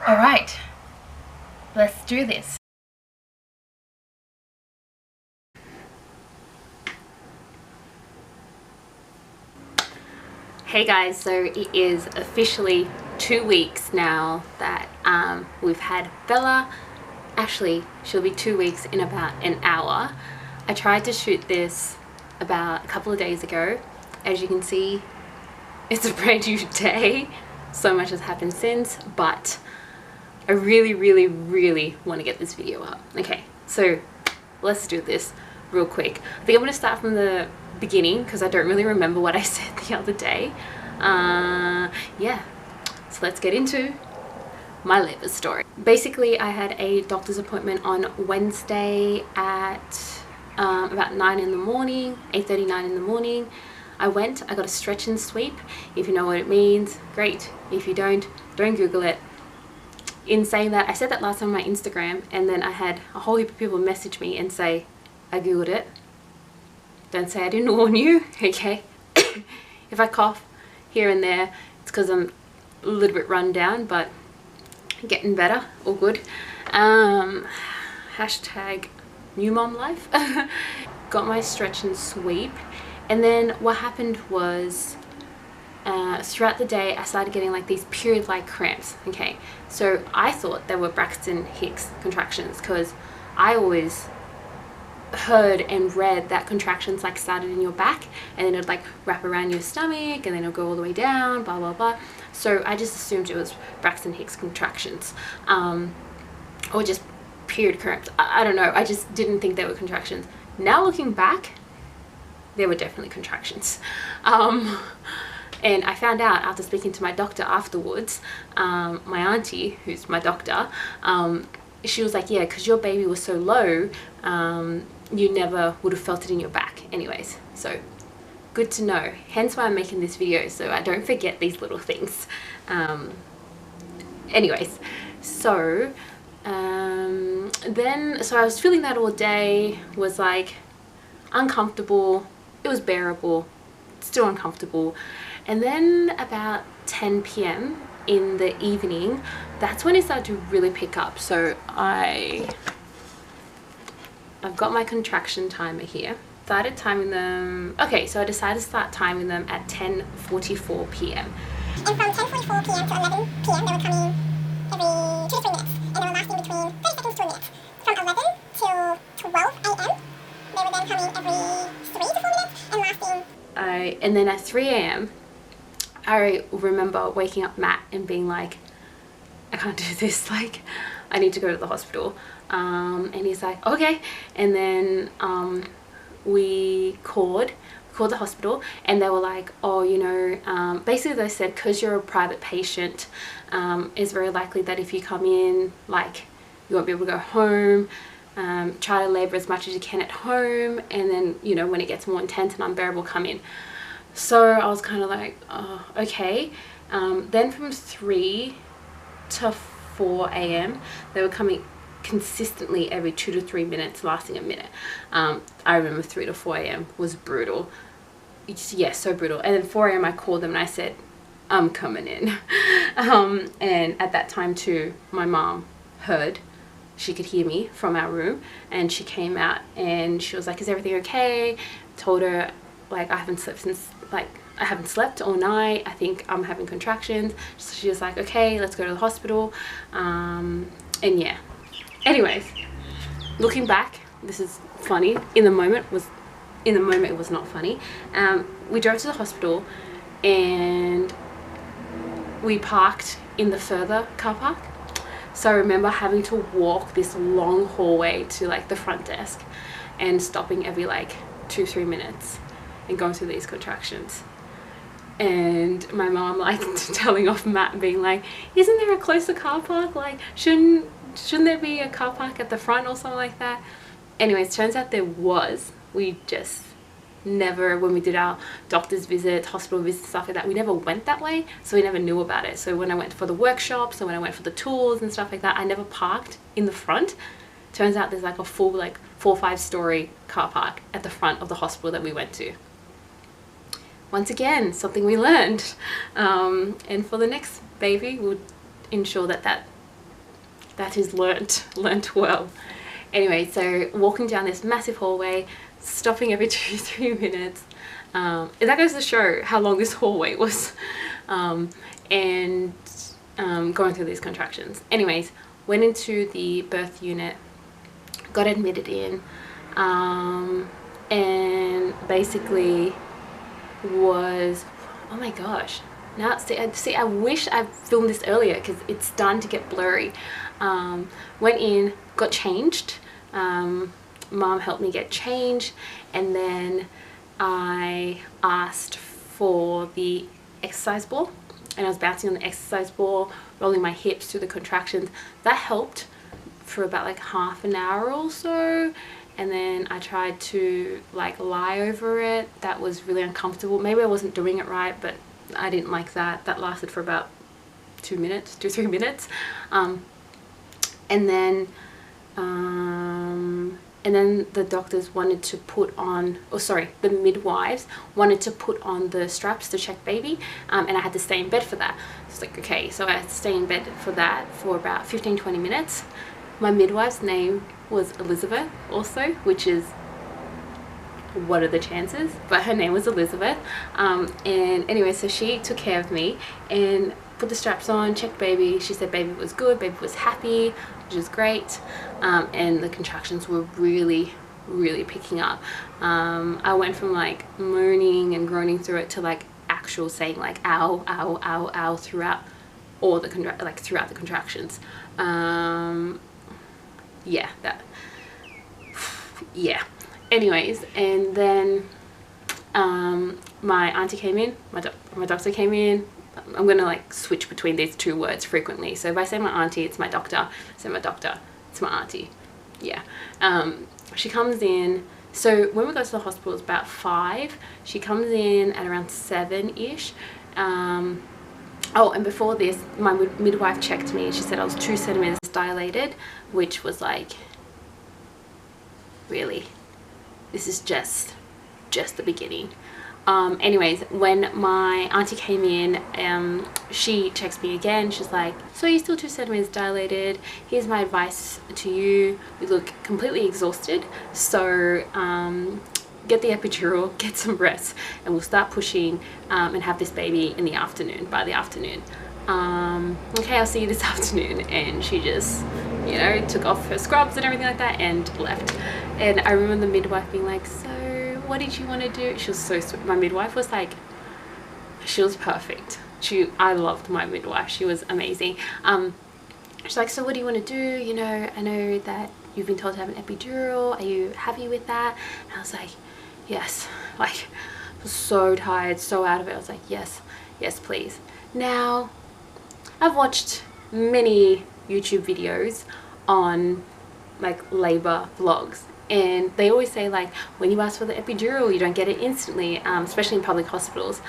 All right, let's do this. Hey guys, so it is officially 2 weeks now that we've had Bella. Actually, she'll be 2 weeks in about an hour. I tried to shoot this about a couple of days ago. As you can see, it's a brand new day. So much has happened since, but I really want to get this video up. Okay, so let's do this real quick. I think I'm going to start from the beginning because I don't really remember what I said the other day. Yeah, so let's get into my labor story. Basically, I had a doctor's appointment on Wednesday at about 9 in the morning, 8:39 in the morning. I went, I got a stretch and sweep. If you know what it means, great. If you don't Google it. In saying that, I said that last time on my Instagram, and then I had a whole heap of people message me and say, I Googled it. Don't say I didn't warn you, okay? If I cough here and there, it's because I'm a little bit run down, but getting better, all good. Hashtag new mom life. Got my stretch and sweep, and then what happened was throughout the day I started getting like these period-like cramps. Okay, so I thought they were Braxton Hicks contractions because I always heard and read that contractions like started in your back and then it'd like wrap around your stomach and then it'll go all the way down, blah blah blah. So I just assumed it was Braxton Hicks contractions, or just period cramps. I don't know, I just didn't think they were contractions. Now looking back, they were definitely contractions. And I found out after speaking to my doctor afterwards, my auntie, who's my doctor, she was like, yeah, because your baby was so low, you never would have felt it in your back anyways. So good to know, hence why I'm making this video, so I don't forget these little things. Anyways, so so I was feeling that all day, was like uncomfortable. It was bearable, still uncomfortable. And then about 10 p.m. in the evening, that's when it started to really pick up. So I've got my contraction timer here. Started timing them. Okay, so I decided to start timing them at 10:44 p.m. And from 10:44 p.m. to 11 p.m. they were coming every 2 to 3 minutes, and they were lasting between 30 seconds to a minute. From 11 till 12 a.m. they were then coming every 3 to 4 minutes and lasting. And then at 3 a.m. I remember waking up Matt and being like, I can't do this, like I need to go to the hospital. And he's like, okay. And then we called the hospital, and they were like, oh, you know, basically they said because you're a private patient, it's very likely that if you come in, like, you won't be able to go home. Try to labor as much as you can at home, and then, you know, when it gets more intense and unbearable, come in. So I was kind of like, oh, okay. Then from 3 to 4 a.m. they were coming consistently every 2 to 3 minutes, lasting a minute. I remember 3 to 4 a.m. was brutal. Yeah, so brutal. And then 4 a.m. I called them and I said, I'm coming in. And at that time too, my mom heard. She could hear me from our room, and she came out and she was like, is everything okay? Told her, like, I haven't slept all night. I think I'm having contractions. So she was like, okay, let's go to the hospital. And yeah. Anyways, looking back, this is funny. In the moment it was not funny. We drove to the hospital and we parked in the further car park. So I remember having to walk this long hallway to like the front desk and stopping every like 2-3 minutes and going through these contractions. And my mom like telling off Matt, being like, isn't there a closer car park? Like, shouldn't there be a car park at the front or something like that? Anyways, turns out there was. We just never, when we did our doctor's visits, hospital visits, stuff like that, we never went that way, so we never knew about it. So when I went for the workshops and when I went for the tours and stuff like that, I never parked in the front. Turns out there's like a full like 4 or 5 story car park at the front of the hospital that we went to. Once again, something we learned. And for the next baby, we'll ensure that that that is learnt well. Anyway, so walking down this massive hallway, stopping every 2-3 minutes. And that goes to show how long this hallway was. And going through these contractions. Anyways, went into the birth unit, got admitted in, and basically was, oh my gosh, now see I wish I filmed this earlier because it's starting to get blurry. Went in, got changed, mom helped me get changed, and then I asked for the exercise ball, and I was bouncing on the exercise ball, rolling my hips through the contractions. That helped for about like half an hour or so, and then I tried to like lie over it. That was really uncomfortable. Maybe I wasn't doing it right, but I didn't like that. That lasted for about 2 minutes, 2-3 minutes. And then the doctors wanted to put on, the midwives wanted to put on the straps to check baby, and I had to stay in bed for that. It's like, okay, so I had to stay in bed for that for about 15-20 minutes. My midwife's name was Elizabeth also, which is, what are the chances? But her name was Elizabeth. And anyway, so she took care of me and put the straps on, checked baby. She said baby was good, baby was happy, which is great. And the contractions were really picking up. I went from like moaning and groaning through it to like actual saying like ow, ow, ow, ow throughout all the throughout the contractions. Yeah. Anyways, and then my auntie came in, my doctor came in. I'm gonna like switch between these two words frequently. So if I say my auntie, it's my doctor. Say my doctor, it's my auntie. Yeah. She comes in. So when we go to the hospital, it's about 5. She comes in at around 7-ish. Oh, and before this, my midwife checked me and she said I was 2 centimeters dilated, which was like, really, this is just the beginning. Anyways, when my auntie came in, she checks me again. She's like, so you're still 2 centimeters dilated. Here's my advice to you. You look completely exhausted. So get the epidural, get some rest, and we'll start pushing and have this baby in the afternoon, by the afternoon. Okay, I'll see you this afternoon. And she just, you know, took off her scrubs and everything like that and left. And I remember the midwife being like, so what did you want to do? She was so sweet. My midwife was like, she was perfect. I loved my midwife. She was amazing. She's like, so what do you want to do? You know, I know that you've been told to have an epidural. Are you happy with that? And I was like, yes. Like, I was so tired, so out of it. I was like, yes, please. Now, I've watched many YouTube videos on like labor vlogs, and they always say like when you ask for the epidural you don't get it instantly, especially in public hospitals.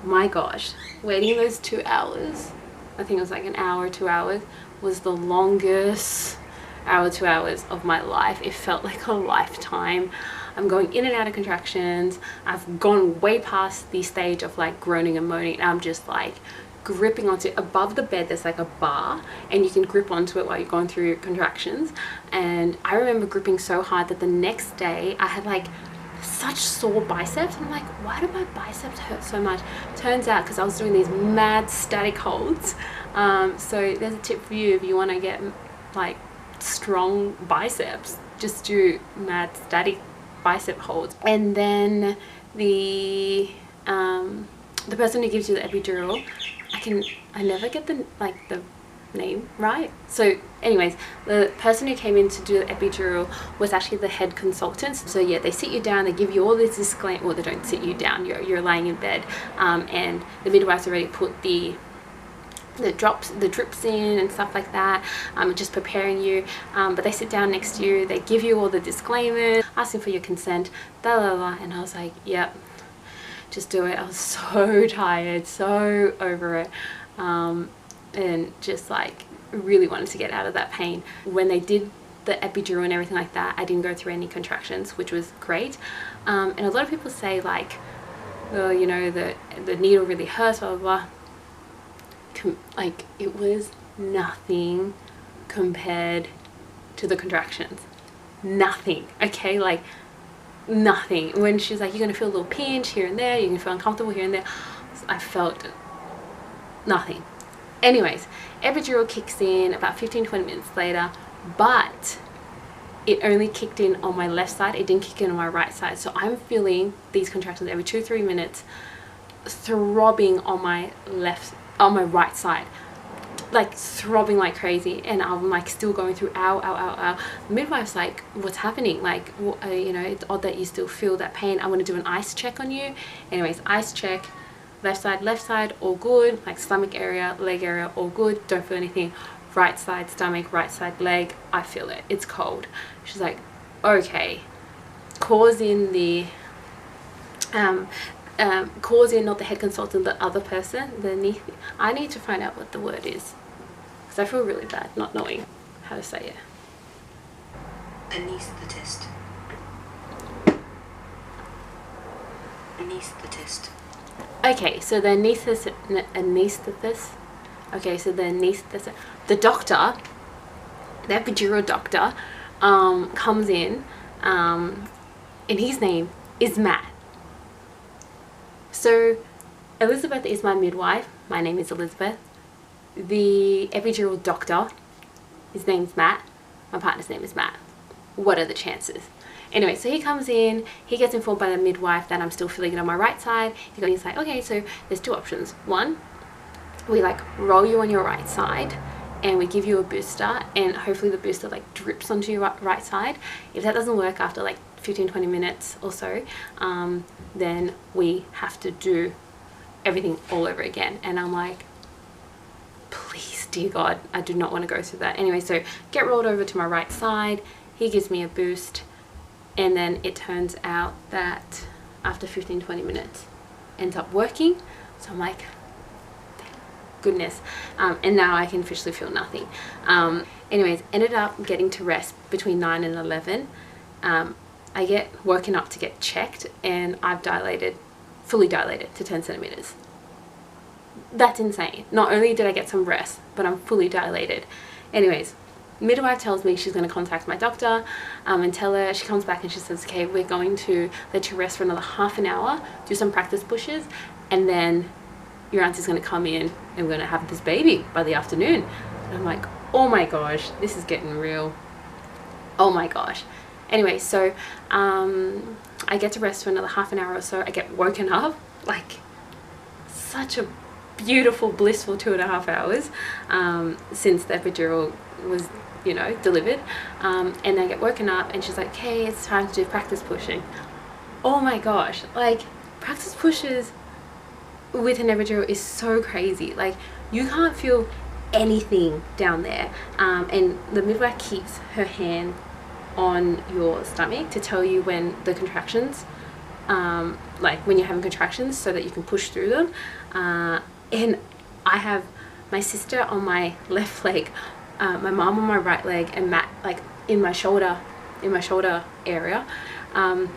My gosh, waiting those 2 hours, I think it was like an hour, 2 hours, was the longest hour, 2 hours of my life. It felt like a lifetime. I'm going in and out of contractions. I've gone way past the stage of like groaning and moaning, and I'm just like gripping onto it. Above the bed there's like a bar and you can grip onto it while you're going through your contractions. And I remember gripping so hard that the next day I had like such sore biceps. I'm like, why do my biceps hurt so much? Turns out because I was doing these mad static holds. So there's a tip for you if you want to get like strong biceps, just do mad static bicep holds. And then the person who gives you the epidural, I never get the name right. So anyways, the person who came in to do the epidural was actually the head consultant. So yeah, they sit you down, they give you all this disclaimer. Well, they don't sit you down, you're lying in bed, and the midwife's already put the drips in and stuff like that, just preparing you, but they sit down next to you, they give you all the disclaimers, asking for your consent, and I was like, yep, just do it. I was so tired, so over it, and just like really wanted to get out of that pain. When they did the epidural and everything like that, I didn't go through any contractions, which was great. And a lot of people say like, well, you know, the needle really hurts, blah blah blah. Like, it was nothing compared to the contractions. Nothing. Okay, like nothing. When she's like, you're gonna feel a little pinch here and there, you can feel uncomfortable here and there, I felt nothing. Anyways, epidural kicks in about 15-20 minutes later, but it only kicked in on my left side. It didn't kick in on my right side. So I'm feeling these contractions every 2-3 minutes throbbing on my right side, like throbbing like crazy. And I'm like still going through ow, ow, ow, ow. The midwife's like, what's happening? Like, you know, it's odd that you still feel that pain. I want to do an ice check on you. Anyways, ice check. Left side, all good. Like stomach area, leg area, all good. Don't feel anything. Right side stomach, right side leg, I feel it. It's cold. She's like, okay. Calls in the not the head consultant, the other person. I need to find out what the word is, because I feel really bad not knowing how to say it. Anesthetist. Anesthetist. Okay, so the anesthetist. Okay, so the anesthetist, the doctor, the epidural doctor, comes in, and his name is Matt. So Elizabeth is my midwife. My name is Elizabeth. The epidural doctor, his name's Matt. My partner's name is Matt. What are the chances? Anyway, so he comes in, he gets informed by the midwife that I'm still feeling it on my right side. He's like, okay, so there's two options. One, we like roll you on your right side and we give you a booster, and hopefully the booster like drips onto your right side. If that doesn't work after like 15-20 minutes or so, then we have to do everything all over again. And I'm like, please, dear God, I do not want to go through that. Anyway, so get rolled over to my right side. He gives me a boost, and then it turns out that after 15-20 minutes ends up working. So I'm like, thank goodness. And now I can officially feel nothing. Anyways, ended up getting to rest between 9 and 11. I get woken up to get checked, and I've fully dilated to 10 centimeters. That's insane. Not only did I get some rest, but I'm fully dilated. Anyways, midwife tells me she's going to contact my doctor and tell her. She comes back and she says, okay, we're going to let you rest for another half an hour, do some practice pushes, and then your auntie's going to come in and we're going to have this baby by the afternoon. And I'm like, oh my gosh, this is getting real. Oh my gosh. Anyway, so I get to rest for another half an hour or so. I get woken up, like such a beautiful, blissful 2.5 hours since the epidural was, you know, delivered. And I get woken up and she's like, okay, it's time to do practice pushing. Oh my gosh, like practice pushes with an epidural is so crazy. Like you can't feel anything down there. And the midwife keeps her hand on your stomach to tell you when the contractions, like when you're having contractions, so that you can push through them. And I have my sister on my left leg, my mom on my right leg, and Matt like in my shoulder area. And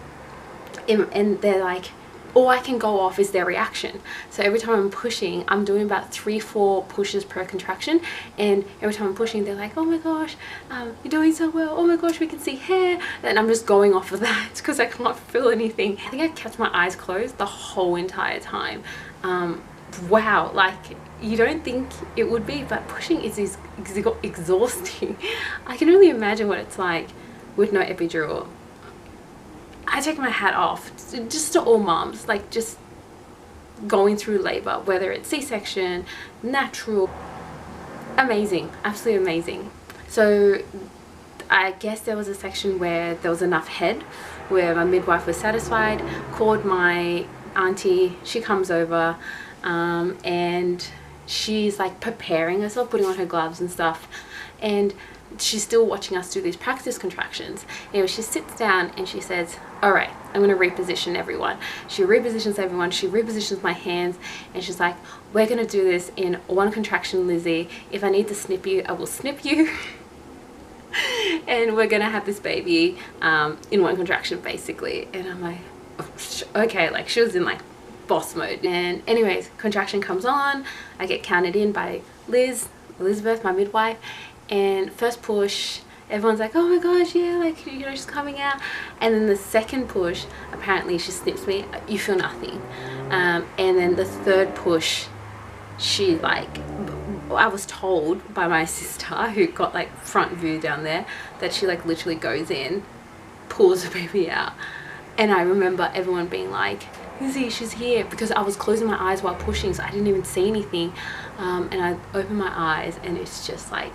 they're like, all I can go off is their reaction. So every time I'm pushing, I'm doing about 3-4 pushes per contraction, and every time I'm pushing, they're like, oh my gosh, you're doing so well, oh my gosh, we can see hair. And I'm just going off of that because I can't feel anything. I think I kept my eyes closed the whole entire time. Wow, like you don't think it would be, but pushing is exhausting. I can only imagine what it's like with no epidural. I take my hat off just to all moms, like just going through labor, whether it's C-section, natural. Amazing, absolutely amazing. So I guess there was a section where there was enough head, where my midwife was satisfied, called my auntie, she comes over, and she's like preparing herself, putting on her gloves and stuff, and she's still watching us do these practice contractions. Anyway, she sits down and she says, all right, I'm going to reposition everyone. She repositions everyone. She repositions my hands, and she's like, we're going to do this in one contraction, Lizzie. If I need to snip you, I will snip you. And we're going to have this baby in one contraction, basically. And I'm like, oh, okay, like she was in like boss mode. And anyways, contraction comes on. I get counted in by Elizabeth, my midwife, and first push, everyone's like, oh my gosh, yeah, like, you know, she's coming out. And then the second push, apparently she snips me, you feel nothing. And then the third push, she like, I was told by my sister who got like front view down there, that she like literally goes in, pulls the baby out. And I remember everyone being like, Izzy, she's here, because I was closing my eyes while pushing, so I didn't even see anything. And I opened my eyes and it's just like,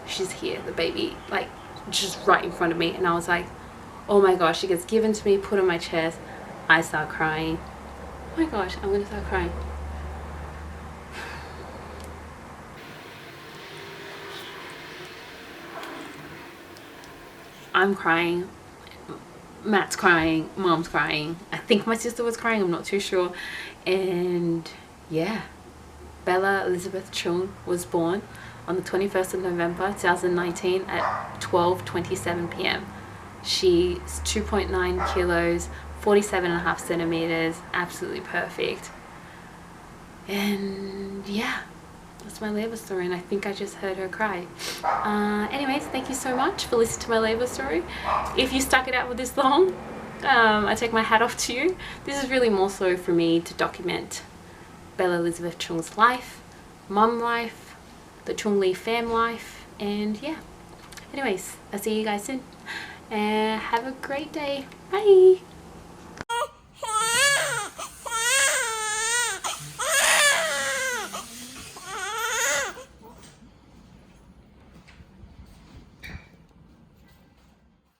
she's here, the baby, like just right in front of me. And I was like, oh my gosh. She gets given to me, put on my chest. I start crying. Oh my gosh, I'm gonna start crying. I'm crying, Matt's crying, Mom's crying, I think my sister was crying, I'm not too sure. And yeah, Bella Elizabeth Chung was born on the 21st of November 2019 at 12:27 p.m. She's 2.9 kilos, 47.5 centimeters, absolutely perfect. And yeah, that's my labour story, and I think I just heard her cry. Anyways, thank you so much for listening to my labour story. If you stuck it out with this long, I take my hat off to you. This is really more so for me to document Bella Elizabeth Chung's life, mum life, the Chung-Le fam life, and yeah. Anyways, I'll see you guys soon, and have a great day. Bye.